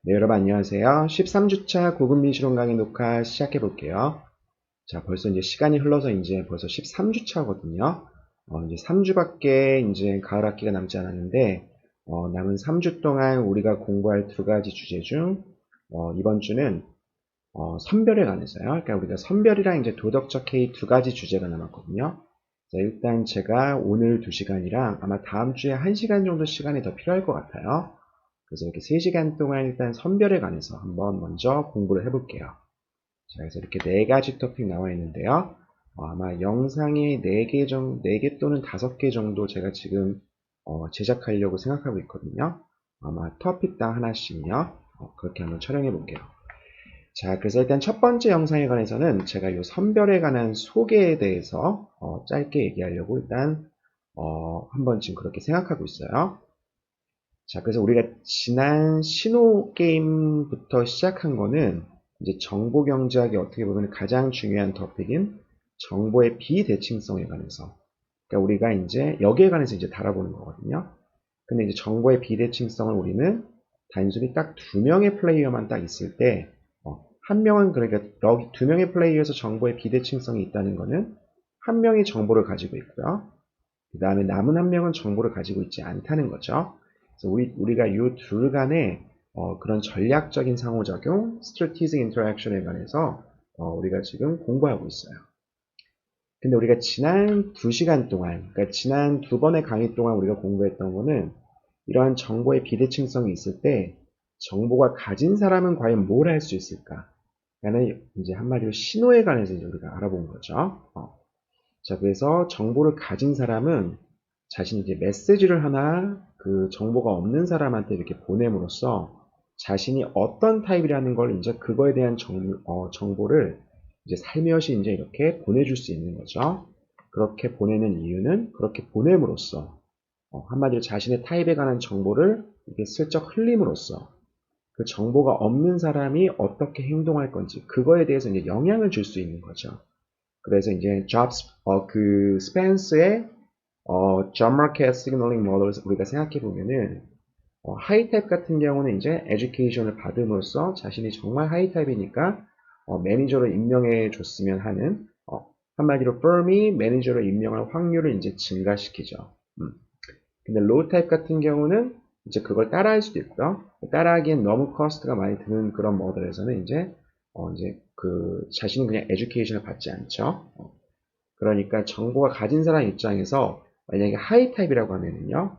네, 여러분 안녕하세요. 13주차 고급민실험 강의 녹화 시작해 볼게요. 자, 벌써 이제 시간이 흘러서 이제 벌써 13주차거든요. 이제 3주밖에 이제 가을 학기가 남지 않았는데, 남은 3주 동안 우리가 공부할 두 가지 주제 중, 이번 주는, 선별에 관해서요. 그러니까 우리가 선별이랑 이제 도덕적 해이 두 가지 주제가 남았거든요. 자, 일단 제가 오늘 2시간이랑 아마 다음 주에 1시간 정도 시간이 더 필요할 것 같아요. 그래서 이렇게 3시간 동안 일단 선별에 관해서 한번 먼저 공부를 해볼게요. 자, 그래서 이렇게 4가지 토픽 나와 있는데요. 아마 영상에 4개 또는 5개 정도 제가 지금 제작하려고 생각하고 있거든요. 아마 토픽당 하나씩요. 그렇게 한번 촬영해 볼게요. 자, 그래서 일단 첫 번째 영상에 관해서는 제가 이 선별에 관한 소개에 대해서 짧게 얘기하려고 일단 한번 지금 그렇게 생각하고 있어요. 자, 그래서 우리가 지난 신호 게임부터 시작한 거는 이제 정보 경제학의 어떻게 보면 가장 중요한 토픽인 정보의 비대칭성에 관해서. 그러니까 우리가 이제 여기에 관해서 이제 다뤄보는 거거든요. 근데 이제 정보의 비대칭성을 우리는 단순히 딱 2명의 플레이어만 딱 있을 때, 한 명은 그러니까 2명의 플레이어에서 정보의 비대칭성이 있다는 거는 한 명이 정보를 가지고 있고요. 그 다음에 남은 한 명은 정보를 가지고 있지 않다는 거죠. 그래서 우리가 이 둘 간의 그런 전략적인 상호작용, strategic interaction에 관해서 우리가 지금 공부하고 있어요. 근데 우리가 지난 2시간 동안, 그러니까 지난 2번의 강의 동안 우리가 공부했던 거는 이러한 정보의 비대칭성이 있을 때 정보가 가진 사람은 과연 뭘 할 수 있을까? 라는 이제 한마디로 신호에 관해서 이제 우리가 알아본 거죠. 자, 그래서 정보를 가진 사람은 자신이 이제 메시지를 하나 그 정보가 없는 사람한테 이렇게 보냄으로써 자신이 어떤 타입이라는 걸 이제 그거에 대한 정보를 이제 살며시 이제 이렇게 보내줄 수 있는 거죠. 그렇게 보내는 이유는 그렇게 보냄으로써 한마디로 자신의 타입에 관한 정보를 이렇게 슬쩍 흘림으로써 그 정보가 없는 사람이 어떻게 행동할 건지 그거에 대해서 이제 영향을 줄 수 있는 거죠. 그래서 이제 그 스펜스의 job market signaling model을 우리가 생각해 보면은 하이 타입 같은 경우는 이제 에듀케이션을 받음으로써 자신이 정말 하이 타입이니까 매니저로 임명해 줬으면 하는 한마디로 firm이 매니저로 임명할 확률을 이제 증가시키죠. 근데 로우 타입 같은 경우는 이제 그걸 따라할 수도 있고요. 따라하기엔 너무 커스트가 많이 드는 그런 모델에서는 이제 그 자신은 그냥 에듀케이션을 받지 않죠. 그러니까 정보가 가진 사람 입장에서 만약에 하이 타입이라고 하면은요.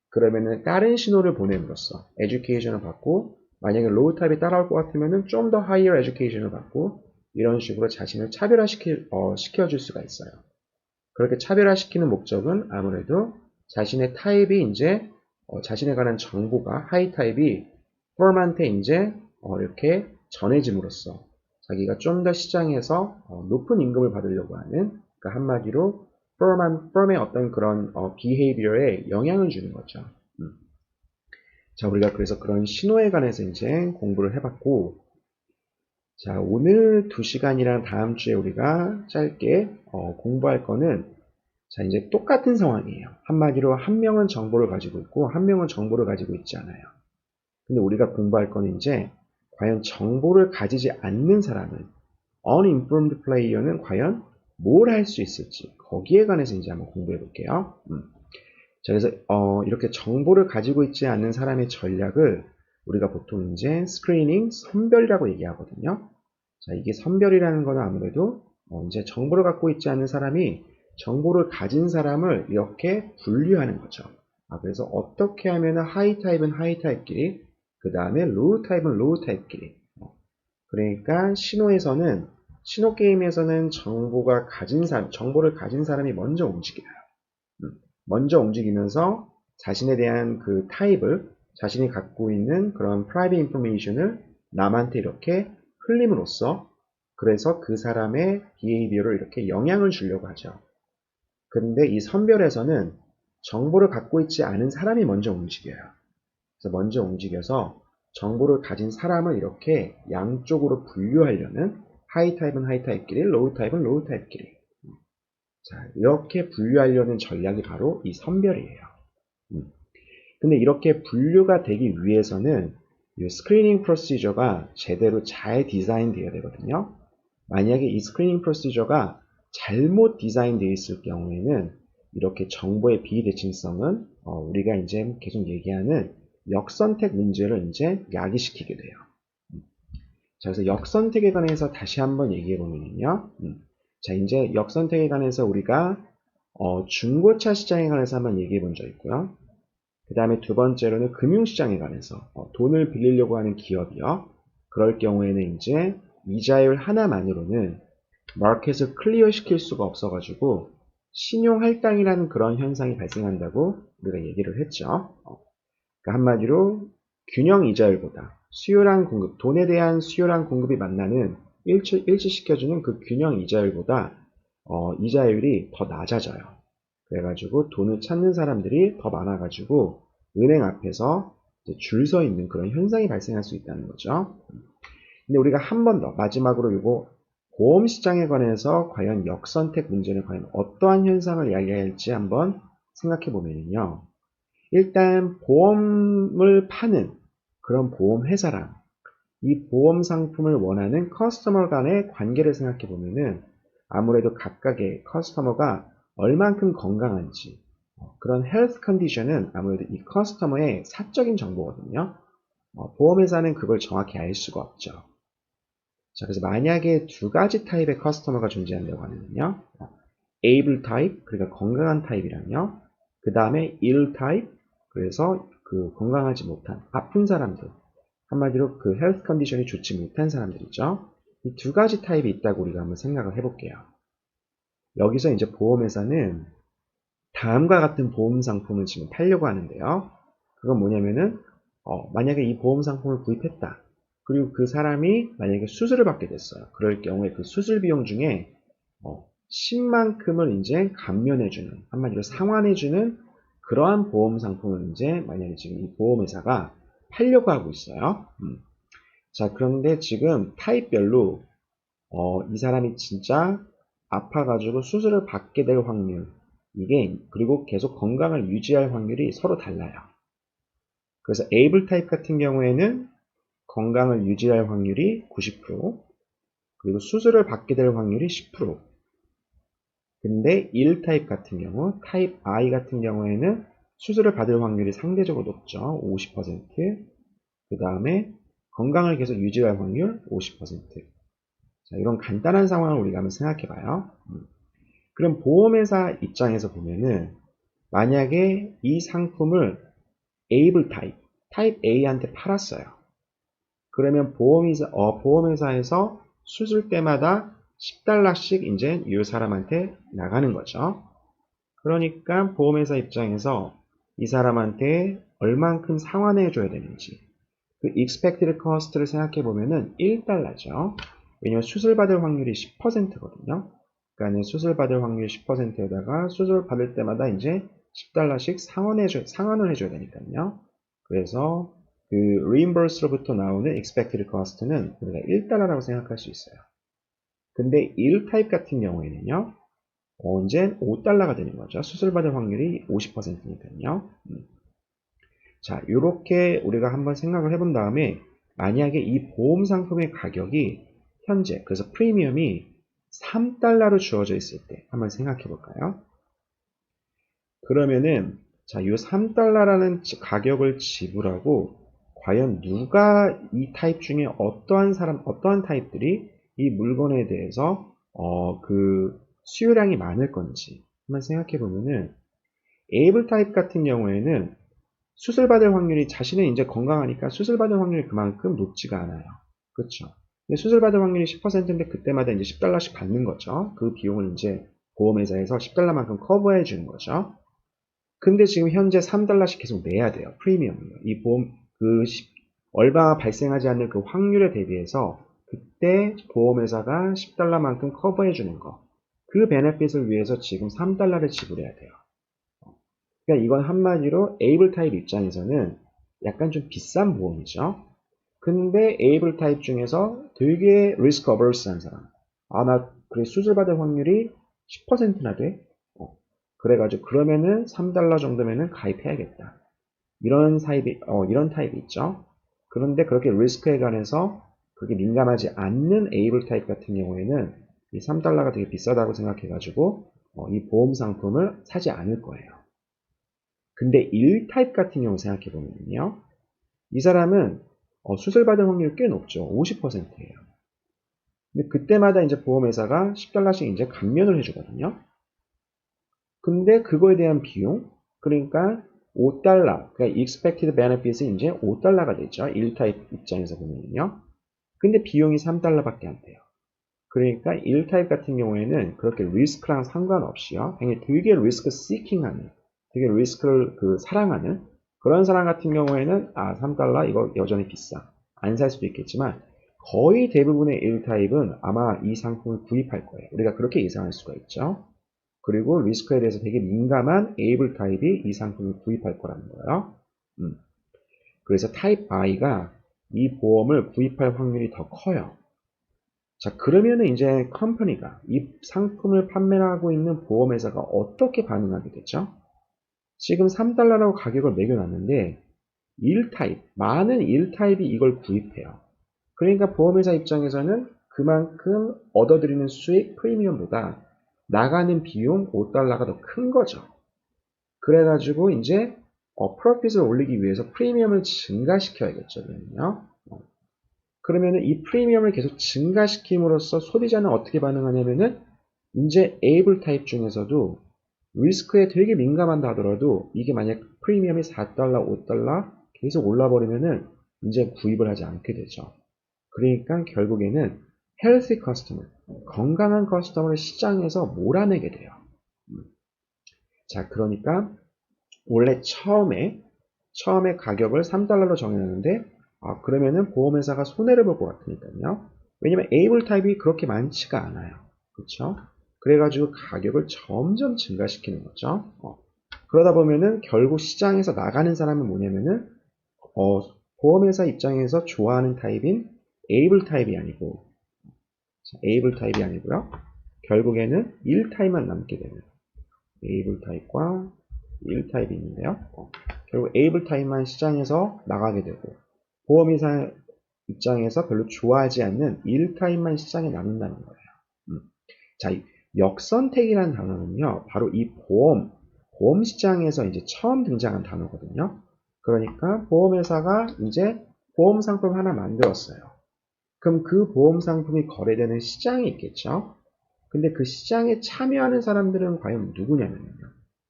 그러면은 다른 신호를 보냄으로써 에듀케이션을 받고 만약에 로우 타입이 따라올 것 같으면은 좀 더 하이어 에듀케이션을 받고 이런 식으로 자신을 시켜줄 수가 있어요. 그렇게 차별화시키는 목적은 아무래도 자신의 타입이 이제 자신에 관한 정보가 하이 타입이 펌한테 이제 이렇게 전해짐으로써 자기가 좀 더 시장에서 높은 임금을 받으려고 하는 그러니까 한마디로 펌의 어떤 그런 비헤이비어에 영향을 주는 거죠. 자, 우리가 그래서 그런 신호에 관해서 이제 공부를 해봤고, 자, 오늘 2시간이랑 다음 주에 우리가 짧게 공부할 거는 자, 이제 똑같은 상황이에요. 한마디로 한 명은 정보를 가지고 있고 한 명은 정보를 가지고 있지 않아요. 근데 우리가 공부할 거는 이제 과연 정보를 가지지 않는 사람은 uninformed player는 과연 뭘 할 수 있을지 거기에 관해서 이제 한번 공부해 볼게요. 자, 그래서 이렇게 정보를 가지고 있지 않는 사람의 전략을 우리가 보통 이제 스크리닝, 선별이라고 얘기하거든요. 자, 이게 선별이라는 거는 아무래도 이제 정보를 갖고 있지 않는 사람이 정보를 가진 사람을 이렇게 분류하는 거죠. 그래서 어떻게 하면 하이 타입은 하이 타입끼리, 그 다음에 로우 타입은 로우 타입끼리. 그러니까 신호 게임에서는 정보를 가진 사람이 먼저 움직여요. 먼저 움직이면서 자신에 대한 그 타입을 자신이 갖고 있는 그런 프라이빗 인포메이션을 남한테 이렇게 흘림으로써 그래서 그 사람의 비헤이비어를 이렇게 영향을 주려고 하죠. 그런데 이 선별에서는 정보를 갖고 있지 않은 사람이 먼저 움직여요. 그래서 먼저 움직여서 정보를 가진 사람을 이렇게 양쪽으로 분류하려는 하이 타입은 하이 타입끼리, 로우 타입은 로우 타입끼리. 자, 이렇게 분류하려는 전략이 바로 이 선별이에요. 근데 이렇게 분류가 되기 위해서는 이 스크리닝 프로시저가 제대로 잘 디자인 되어야 되거든요. 만약에 이 스크리닝 프로시저가 잘못 디자인 되어 있을 경우에는 이렇게 정보의 비대칭성은 우리가 이제 계속 얘기하는 역선택 문제를 이제 야기시키게 돼요. 자, 그래서 역선택에 관해서 다시 한번 얘기해 보면요. 자, 이제 역선택에 관해서 우리가 중고차 시장에 관해서 한번 얘기해 본 적 있고요. 그 다음에 두 번째로는 금융시장에 관해서 돈을 빌리려고 하는 기업이요. 그럴 경우에는 이제 이자율 하나만으로는 마켓을 클리어 시킬 수가 없어가지고 신용 할당이라는 그런 현상이 발생한다고 우리가 얘기를 했죠. 그러니까 한마디로 균형 이자율보다 수요랑 공급, 돈에 대한 수요랑 공급이 만나는 일치시켜주는 그 균형 이자율보다 이자율이 더 낮아져요. 그래가지고 돈을 찾는 사람들이 더 많아가지고 은행 앞에서 줄 서 있는 그런 현상이 발생할 수 있다는 거죠. 근데 우리가 한 번 더 마지막으로 이거 보험 시장에 관해서 과연 역선택 문제는 과연 어떠한 현상을 이야기할지 한번 생각해 보면요. 일단 보험을 파는 그런 보험 회사랑 이 보험 상품을 원하는 커스터머 간의 관계를 생각해 보면은 아무래도 각각의 커스터머가 얼만큼 건강한지 그런 헬스 컨디션은 아무래도 이 커스터머의 사적인 정보거든요. 보험회사는 그걸 정확히 알 수가 없죠. 자, 그래서 만약에 두 가지 타입의 커스터머가 존재한다고 하면요. able 타입, 그러니까 건강한 타입이랑요. 그 다음에 ill 타입, 그래서 그 건강하지 못한 아픈 사람들. 한마디로 그 헬스 컨디션이 좋지 못한 사람들이죠. 이 두 가지 타입이 있다고 우리가 한번 생각을 해볼게요. 여기서 이제 보험회사는 다음과 같은 보험 상품을 지금 팔려고 하는데요. 그건 뭐냐면은 만약에 이 보험 상품을 구입했다. 그리고 그 사람이 만약에 수술을 받게 됐어요. 그럴 경우에 그 수술 비용 중에 10만큼을 이제 감면해주는, 한마디로 상환해주는 그러한 보험 상품을 이제 만약에 지금 이 보험회사가 팔려고 하고 있어요. 자, 그런데 지금 타입별로 이 사람이 진짜 아파가지고 수술을 받게 될 확률, 이게 그리고 계속 건강을 유지할 확률이 서로 달라요. 그래서 able 타입 같은 경우에는 건강을 유지할 확률이 90%, 그리고 수술을 받게 될 확률이 10%. 근데 ill 타입 같은 경우, 타입 I 같은 경우에는 수술을 받을 확률이 상대적으로 높죠. 50%. 그 다음에 건강을 계속 유지할 확률 50%. 자, 이런 간단한 상황을 우리가 한번 생각해 봐요. 그럼 보험회사 입장에서 보면은 만약에 이 상품을 able 타입, 타입 A한테 팔았어요. 그러면 보험회사에서 수술 때마다 $10씩 이제 이 사람한테 나가는 거죠. 그러니까 보험회사 입장에서 이 사람한테 얼만큼 상환해 줘야 되는지 그 expected cost를 생각해 보면은 $1죠. 왜냐면 수술 받을 확률이 10%거든요. 그러니까 수술 받을 확률이 10%에다가 수술 받을 때마다 이제 $10씩 상환을 해줘야 되니까요. 그래서 그 reimburse로부터 나오는 expected cost는 우리가 $1라고 생각할 수 있어요. 근데 1 타입 같은 경우에는요. 이제 $5가 되는 거죠. 수술 받을 확률이 50%니까요. 자, 이렇게 우리가 한번 생각을 해본 다음에 만약에 이 보험 상품의 가격이 현재 그래서 프리미엄이 $3로 주어져 있을 때 한번 생각해 볼까요? 그러면은 자, 이 $3라는 가격을 지불하고 과연 누가 이 타입 중에 어떠한 타입들이 이 물건에 대해서 그 수요량이 많을 건지 한번 생각해 보면은 에이블 타입 같은 경우에는 수술받을 확률이 자신은 이제 건강하니까 수술받을 확률이 그만큼 높지가 않아요. 그렇죠? 근데 수술받을 확률이 10%인데 그때마다 이제 $10씩 받는 거죠. 그 비용을 이제 보험회사에서 $10만큼 커버해 주는 거죠. 근데 지금 현재 $3씩 계속 내야 돼요. 프리미엄을요. 이 보험 얼마가 발생하지 않는 그 확률에 대비해서 그때 보험회사가 $10만큼 커버해 주는 거. 그 베네핏을 위해서 지금 $3를 지불해야 돼요. 그러니까 이건 한마디로 에이블 타입 입장에서는 약간 좀 비싼 보험이죠. 근데 에이블 타입 중에서 되게 리스크 어버스한 사람. 나 그래 수술 받을 확률이 10%나 돼. 그래가지고 그러면은 $3 정도면은 가입해야겠다. 이런 타입이 있죠. 그런데 그렇게 리스크에 관해서 그렇게 민감하지 않는 에이블 타입 같은 경우에는 이 3달러가 되게 비싸다고 생각해가지고 이 보험 상품을 사지 않을 거예요. 근데 1 타입 같은 경우 생각해보면요. 이 사람은 수술받을 확률이 꽤 높죠. 50%예요. 근데 그때마다 이제 보험회사가 10달러씩 이제 감면을 해주거든요. 근데 그거에 대한 비용, 그러니까 5달러, 그러니까 expected benefit이 이제 5달러가 되죠. 1타입 입장에서 보면요. 근데 비용이 3달러밖에 안 돼요. 그러니까 1타입 같은 경우에는 그렇게 리스크랑 상관없이요. 굉장히 되게 리스크 시킹하는, 되게 리스크를 사랑하는 그런 사람 같은 경우에는 3달러 이거 여전히 비싸. 안 살 수도 있겠지만 거의 대부분의 1타입은 아마 이 상품을 구입할 거예요. 우리가 그렇게 예상할 수가 있죠. 그리고 리스크에 대해서 되게 민감한 에이블 타입이 이 상품을 구입할 거라는 거예요. 그래서 타입 I가 이 보험을 구입할 확률이 더 커요. 자, 그러면은 이제 컴퍼니가 이 상품을 판매하고 있는 보험회사가 어떻게 반응하게 되죠? 지금 3달러라고 가격을 매겨놨는데 1타입, 많은 1타입이 이걸 구입해요. 그러니까 보험회사 입장에서는 그만큼 얻어들이는 수익 프리미엄보다 나가는 비용 5달러가 더 큰 거죠. 그래가지고 이제 프로핏을 올리기 위해서 프리미엄을 증가시켜야겠죠. 그러면요. 그러면은 이 프리미엄을 계속 증가시킴으로써 소비자는 어떻게 반응하냐면은 이제 에이블 타입 중에서도 리스크에 되게 민감한다 하더라도 이게 만약 프리미엄이 4달러, 5달러 계속 올라버리면은 이제 구입을 하지 않게 되죠. 그러니까 결국에는 헬시 커스터머, 건강한 커스터머를 시장에서 몰아내게 돼요. 자, 그러니까 원래 처음에 가격을 3달러로 정해놨는데 그러면은 보험회사가 손해를 볼 것 같으니까요. 왜냐면 에이블 타입이 그렇게 많지가 않아요. 그렇죠? 그래가지고 가격을 점점 증가시키는 거죠. 그러다 보면은 결국 시장에서 나가는 사람은 뭐냐면은 보험회사 입장에서 좋아하는 타입인 에이블 타입이 아니고 에이블 타입이 아니고요. 결국에는 1 타입만 남게 되는 에이블 타입과 1 타입이 있는데요. 결국 에이블 타입만 시장에서 나가게 되고 보험회사 입장에서 별로 좋아하지 않는 1 타입만 시장에 남는다는 거예요. 자, 역선택이라는 단어는요, 바로 이 보험 시장에서 이제 처음 등장한 단어거든요. 그러니까 보험회사가 이제 보험 상품 하나 만들었어요. 그럼 그 보험 상품이 거래되는 시장이 있겠죠. 근데 그 시장에 참여하는 사람들은 과연 누구냐면요.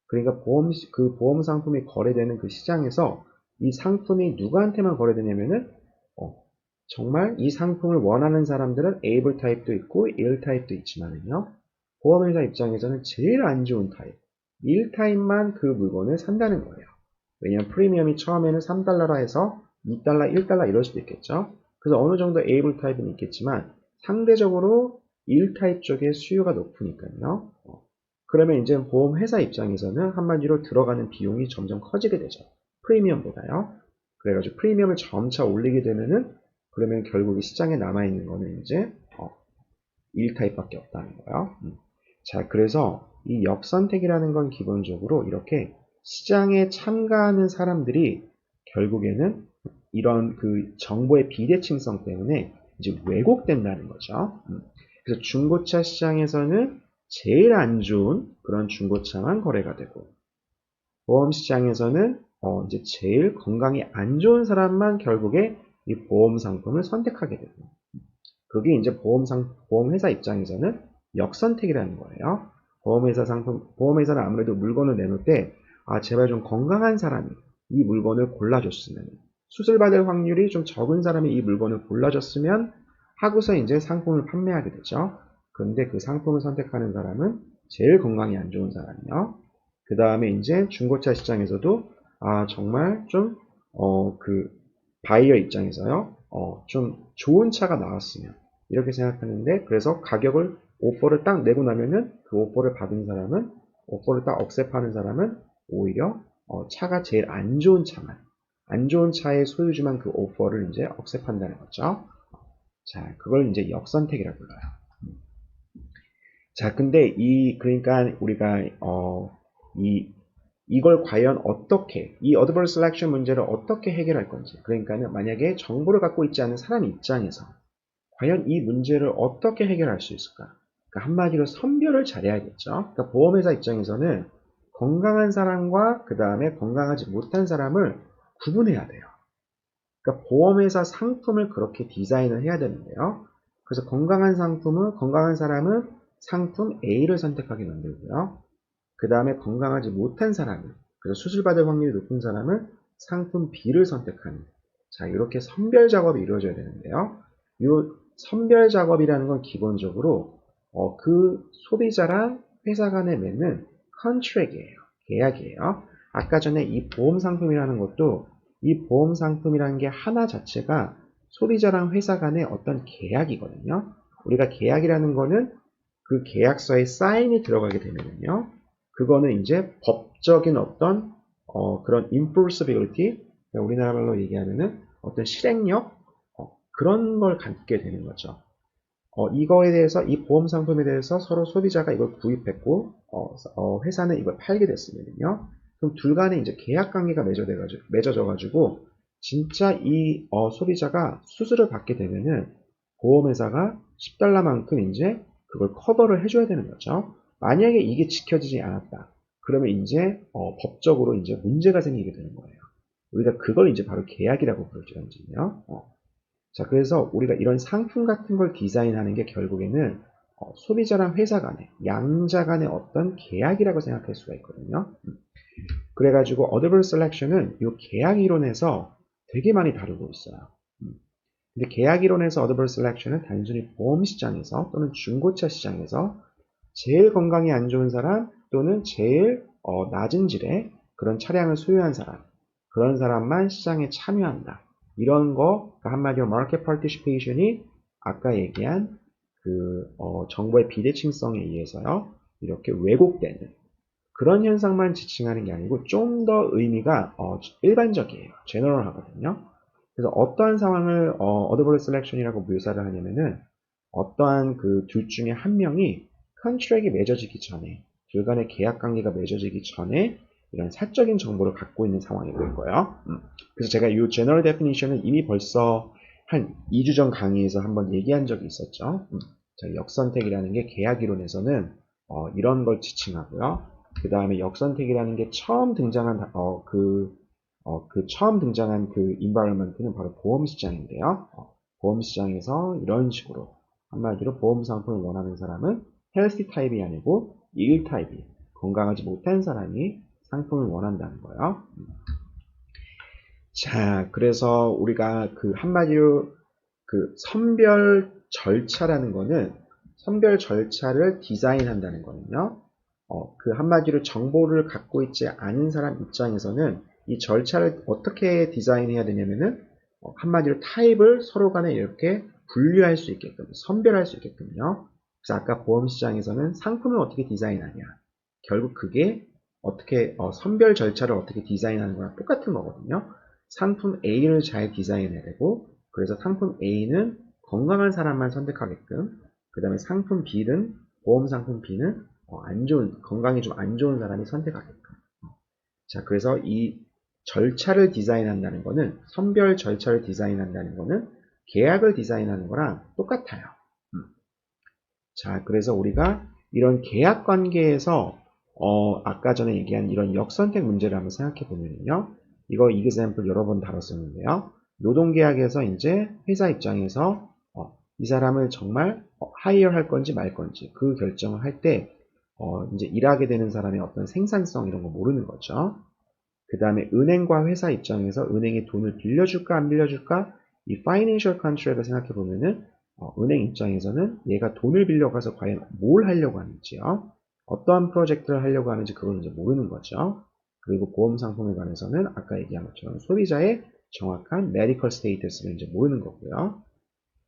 그러니까 그 보험 상품이 거래되는 그 시장에서 이 상품이 누구한테만 거래되냐면은 정말 이 상품을 원하는 사람들은 에이블 타입도 있고 1 타입도 있지만은요. 보험회사 입장에서는 제일 안 좋은 타입, 1 타입만 그 물건을 산다는 거예요. 왜냐하면 프리미엄이 처음에는 3달러라 해서 2달러, 1달러 이럴 수도 있겠죠. 그래서 어느 정도 에이블 타입은 있겠지만 상대적으로 1 타입 쪽에 수요가 높으니까요. 그러면 이제 보험회사 입장에서는 한마디로 들어가는 비용이 점점 커지게 되죠. 프리미엄보다요. 그래가지고 프리미엄을 점차 올리게 되면은 그러면 결국 이 시장에 남아있는 거는 이제 1타입밖에 없다는 거예요. 자, 그래서 이 역선택이라는 건 기본적으로 이렇게 시장에 참가하는 사람들이 결국에는 이런 그 정보의 비대칭성 때문에 이제 왜곡된다는 거죠. 그래서 중고차 시장에서는 제일 안 좋은 그런 중고차만 거래가 되고 보험 시장에서는 이제 제일 건강이 안 좋은 사람만 결국에 이 보험 상품을 선택하게 되고 그게 이제 보험회사 입장에서는 역선택이라는 거예요. 보험회사는 아무래도 물건을 내놓을 때, 제발 좀 건강한 사람이 이 물건을 골라줬으면, 수술받을 확률이 좀 적은 사람이 이 물건을 골라줬으면 하고서 이제 상품을 판매하게 되죠. 그런데 그 상품을 선택하는 사람은 제일 건강이 안 좋은 사람이요. 그 다음에 이제 중고차 시장에서도, 정말 좀, 바이어 입장에서요, 좀 좋은 차가 나왔으면, 이렇게 생각하는데 그래서 가격을 오퍼를 딱 내고 나면은 그 오퍼를 받은 사람은 오퍼를 딱 억셉하는 사람은 오히려 차가 제일 안 좋은 차만 안 좋은 차의 소유주만 그 오퍼를 이제 억셉한다는 거죠. 자, 그걸 이제 역선택이라고 불러요. 자, 근데 그러니까 우리가 이 이걸 과연 어떻게, 이 Adverse Selection 문제를 어떻게 해결할 건지. 그러니까는 만약에 정보를 갖고 있지 않은 사람 입장에서 과연 이 문제를 어떻게 해결할 수 있을까? 그러니까 한마디로 선별을 잘해야겠죠. 그러니까 보험회사 입장에서는 건강한 사람과 그 다음에 건강하지 못한 사람을 구분해야 돼요. 그러니까 보험회사 상품을 그렇게 디자인을 해야 되는데요. 그래서 건강한 사람은 상품 A를 선택하게 만들고요. 그 다음에 건강하지 못한 사람은, 그래서 수술받을 확률이 높은 사람은 상품 B를 선택하는, 자, 이렇게 선별 작업이 이루어져야 되는데요. 이 선별 작업이라는 건 기본적으로 그 소비자랑 회사 간에 맺는 컨트랙이에요. 계약이에요. 아까 전에 이 보험 상품이라는 것도 이 보험 상품이라는 게 하나 자체가 소비자랑 회사 간의 어떤 계약이거든요. 우리가 계약이라는 거는 그 계약서에 사인이 들어가게 되면요. 그거는 이제 법적인 어떤 그런 enforceability, 우리나라 말로 얘기하면은 어떤 실행력, 그런 걸 갖게 되는 거죠. 이거에 대해서 이 보험 상품에 대해서 서로 소비자가 이걸 구입했고 회사는 이걸 팔게 됐으면요. 그럼 둘 간에 이제 계약 관계가 맺어져 가지고 진짜 이 소비자가 수술을 받게 되면은 보험회사가 $10만큼 이제 그걸 커버를 해줘야 되는 거죠. 만약에 이게 지켜지지 않았다. 그러면 이제 법적으로 이제 문제가 생기게 되는 거예요. 우리가 그걸 이제 바로 계약이라고 부르죠, 현재는요. 자, 그래서 우리가 이런 상품 같은 걸 디자인하는 게 결국에는 소비자랑 회사 간의, 양자 간의 어떤 계약이라고 생각할 수가 있거든요. 그래가지고 Adverse Selection은 이 계약 이론에서 되게 많이 다루고 있어요. 근데 계약 이론에서 Adverse Selection은 단순히 보험 시장에서 또는 중고차 시장에서 제일 건강이 안 좋은 사람 또는 제일 낮은 질의 그런 차량을 소유한 사람, 그런 사람만 시장에 참여한다. 이런 거, 그러니까 한마디로 마켓 파티시페이션이 아까 얘기한 그 정보의 비대칭성에 의해서요, 이렇게 왜곡되는 그런 현상만 지칭하는 게 아니고 좀 더 의미가 일반적이에요. 제너럴하거든요. 그래서 어떠한 상황을 Adverse Selection이라고 묘사를 하냐면은 어떠한 그 둘 중에 한 명이 컨트랙이 맺어지기 전에, 둘 간의 계약 관계가 맺어지기 전에 이런 사적인 정보를 갖고 있는 상황이 된 거예요. 그래서 제가 이 General Definition은 이미 벌써 한 2주 전 강의에서 한번 얘기한 적이 있었죠. 자, 역선택이라는 게 계약 이론에서는 이런 걸 지칭하고요. 그 다음에 역선택이라는 게 처음 등장한 처음 등장한 그 environment는 바로 보험 시장인데요. 보험 시장에서 이런 식으로 한마디로 보험 상품을 원하는 사람은 healthy 타입이 아니고 ill 타입이 건강하지 못한 사람이 상품을 원한다는 거예요. 자, 그래서 우리가 그 한마디로 그 선별 절차라는 거는 선별 절차를 디자인한다는 거는요. 그 한마디로 정보를 갖고 있지 않은 사람 입장에서는 이 절차를 어떻게 디자인해야 되냐면은 한마디로 타입을 서로 간에 이렇게 분류할 수 있게끔 선별할 수 있게끔요. 그래서 아까 보험 시장에서는 상품을 어떻게 디자인하냐. 결국 그게 어떻게 선별 절차를 어떻게 디자인하는 거랑 똑같은 거거든요. 상품 A를 잘 디자인해야 되고 그래서 상품 A는 건강한 사람만 선택하게끔 그 다음에 상품 B는 보험 상품 B는 건강이 좀 안 좋은 사람이 선택하게끔. 자, 그래서 이 절차를 디자인한다는 거는, 선별 절차를 디자인한다는 거는 계약을 디자인하는 거랑 똑같아요. 자, 그래서 우리가 이런 계약 관계에서, 아까 전에 얘기한 이런 역선택 문제를 한번 생각해 보면요. 이거 example 여러 번 다뤘었는데요. 노동계약에서 이제 회사 입장에서 이 사람을 정말 hire 할 건지 말 건지 그 결정을 할 때, 이제 일하게 되는 사람의 어떤 생산성 이런 거 모르는 거죠. 그 다음에 은행과 회사 입장에서 은행에 돈을 빌려줄까 안 빌려줄까 이 financial contract을 생각해 보면은 은행 입장에서는 얘가 돈을 빌려가서 과연 뭘 하려고 하는지요. 어떠한 프로젝트를 하려고 하는지 그걸 이제 모르는 거죠. 그리고 보험 상품에 관해서는 아까 얘기한 것처럼 소비자의 정확한 메디컬 스테이터스를 이제 모르는 거고요.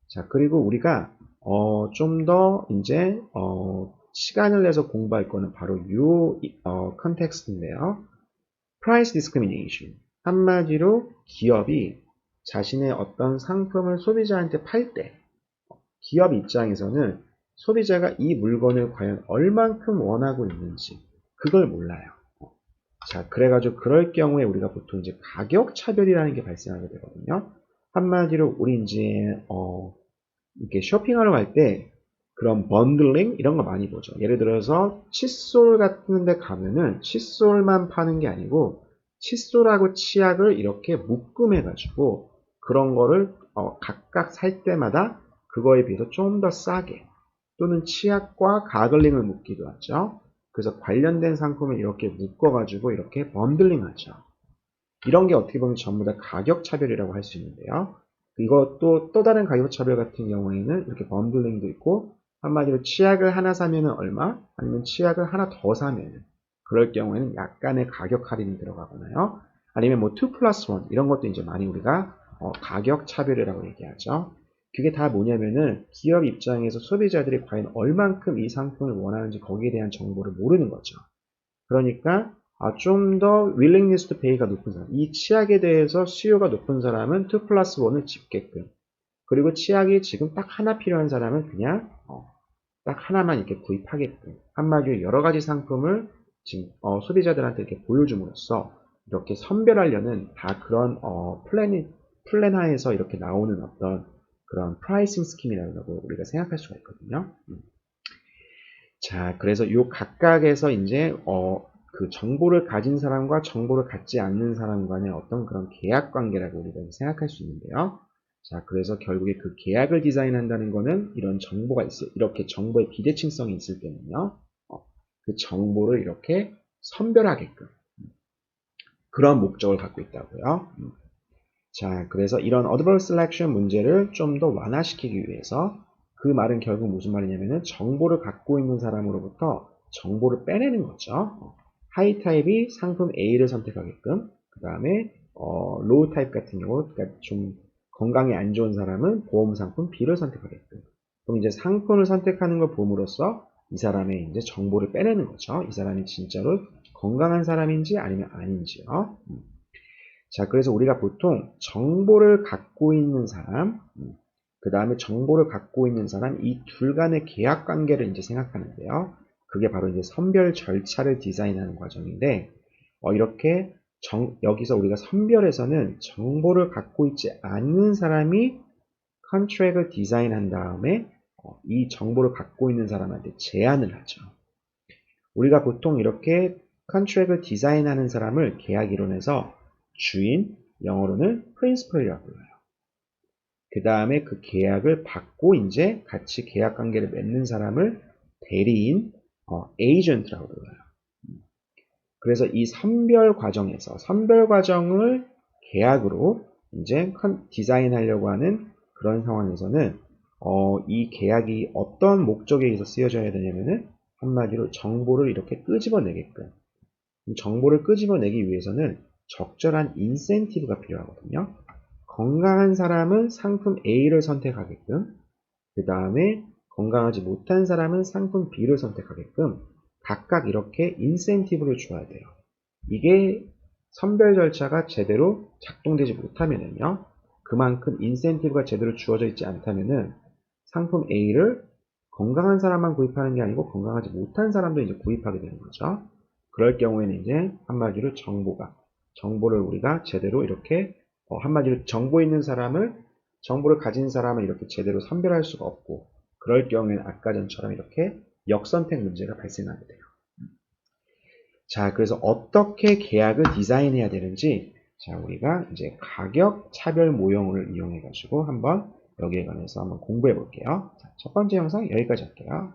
자, 그리고 우리가 좀 더 이제 시간을 내서 공부할 거는 바로 이 컨텍스트인데요. Price discrimination. 한마디로 기업이 자신의 어떤 상품을 소비자한테 팔 때 기업 입장에서는 소비자가 이 물건을 과연 얼만큼 원하고 있는지 그걸 몰라요. 자, 그래가지고 그럴 경우에 우리가 보통 이제 가격 차별이라는 게 발생하게 되거든요. 한마디로 우리 이제 이렇게 쇼핑하러 갈 때 그런 번들링 이런 거 많이 보죠. 예를 들어서 칫솔 같은 데 가면은 칫솔만 파는 게 아니고 칫솔하고 치약을 이렇게 묶음해 가지고 그런 거를 각각 살 때마다 그거에 비해서 좀 더 싸게 또는 치약과 가글링을 묶기도 하죠. 그래서 관련된 상품을 이렇게 묶어 가지고 이렇게 번들링 하죠. 이런 게 어떻게 보면 전부 다 가격 차별이라고 할 수 있는데요. 이것도 또 다른 가격 차별 같은 경우에는 이렇게 번들링도 있고 한마디로 치약을 하나 사면은 얼마? 아니면 치약을 하나 더 사면은 그럴 경우에는 약간의 가격 할인이 들어가거나요. 아니면 뭐 2 플러스 1 이런 것도 이제 많이 우리가 가격 차별이라고 얘기하죠. 그게 다 뭐냐면은 기업 입장에서 소비자들이 과연 얼만큼 이 상품을 원하는지 거기에 대한 정보를 모르는 거죠. 그러니까 좀 더 willingness to pay가 높은 사람, 이 치약에 대해서 수요가 높은 사람은 2 플러스 1을 집게끔, 그리고 치약이 지금 딱 하나 필요한 사람은 그냥 딱 하나만 이렇게 구입하게끔, 한마디로 여러 가지 상품을 지금 소비자들한테 이렇게 보여줌으로써 이렇게 선별하려는 다 그런 플랜 하에서 이렇게 나오는 어떤 그런 프라이싱 스킴이라고 우리가 생각할 수가 있거든요. 자, 그래서 요 각각에서 이제 그 정보를 가진 사람과 정보를 갖지 않는 사람 간의 어떤 그런 계약 관계라고 우리가 생각할 수 있는데요. 자, 그래서 결국에 그 계약을 디자인한다는 거는 이런 정보가 이렇게 정보의 비대칭성이 있을 때는요. 그 정보를 이렇게 선별하게끔 그런 목적을 갖고 있다고요. 자, 그래서 이런 Adverse Selection 문제를 좀 더 완화시키기 위해서 그 말은 결국 무슨 말이냐면은 정보를 갖고 있는 사람으로부터 정보를 빼내는 거죠. 하이 타입이 상품 A를 선택하게끔, 그 다음에 로우 타입 같은 경우, 그러니까 좀 건강에 안 좋은 사람은 보험 상품 B를 선택하게끔. 그럼 이제 상품을 선택하는 걸 봄으로써 이 사람의 이제 정보를 빼내는 거죠. 이 사람이 진짜로 건강한 사람인지 아니면 아닌지요. 자, 그래서 우리가 보통 정보를 갖고 있는 사람, 그 다음에 정보를 갖고 있는 사람, 이 둘 간의 계약 관계를 이제 생각하는데요. 그게 바로 이제 선별 절차를 디자인하는 과정인데, 이렇게 여기서 우리가 선별에서는 정보를 갖고 있지 않는 사람이 컨트랙을 디자인한 다음에 이 정보를 갖고 있는 사람한테 제안을 하죠. 우리가 보통 이렇게 컨트랙을 디자인하는 사람을 계약 이론에서 주인, 영어로는 principal이라고 불러요. 그 다음에 그 계약을 받고 이제 같이 계약 관계를 맺는 사람을 대리인, agent라고 불러요. 그래서 이 선별 과정을 계약으로 이제 디자인하려고 하는 그런 상황에서는 이 계약이 어떤 목적에 의해서 쓰여져야 되냐면은 한마디로 정보를 이렇게 끄집어내게끔. 정보를 끄집어내기 위해서는 적절한 인센티브가 필요하거든요. 건강한 사람은 상품 A를 선택하게끔, 그 다음에 건강하지 못한 사람은 상품 B를 선택하게끔 각각 이렇게 인센티브를 줘야 돼요. 이게 선별 절차가 제대로 작동되지 못하면은요, 그만큼 인센티브가 제대로 주어져 있지 않다면은 상품 A를 건강한 사람만 구입하는 게 아니고 건강하지 못한 사람도 이제 구입하게 되는 거죠. 그럴 경우에는 이제 한마디로 정보를 우리가 제대로 이렇게 한마디로 정보를 가진 사람을 이렇게 제대로 선별할 수가 없고, 그럴 경우에는 아까 전처럼 이렇게 역선택 문제가 발생하게 돼요. 자, 그래서 어떻게 계약을 디자인해야 되는지, 자, 우리가 이제 가격 차별 모형을 이용해 가지고 한번 여기에 관해서 한번 공부해 볼게요. 자, 첫 번째 영상 여기까지 할게요.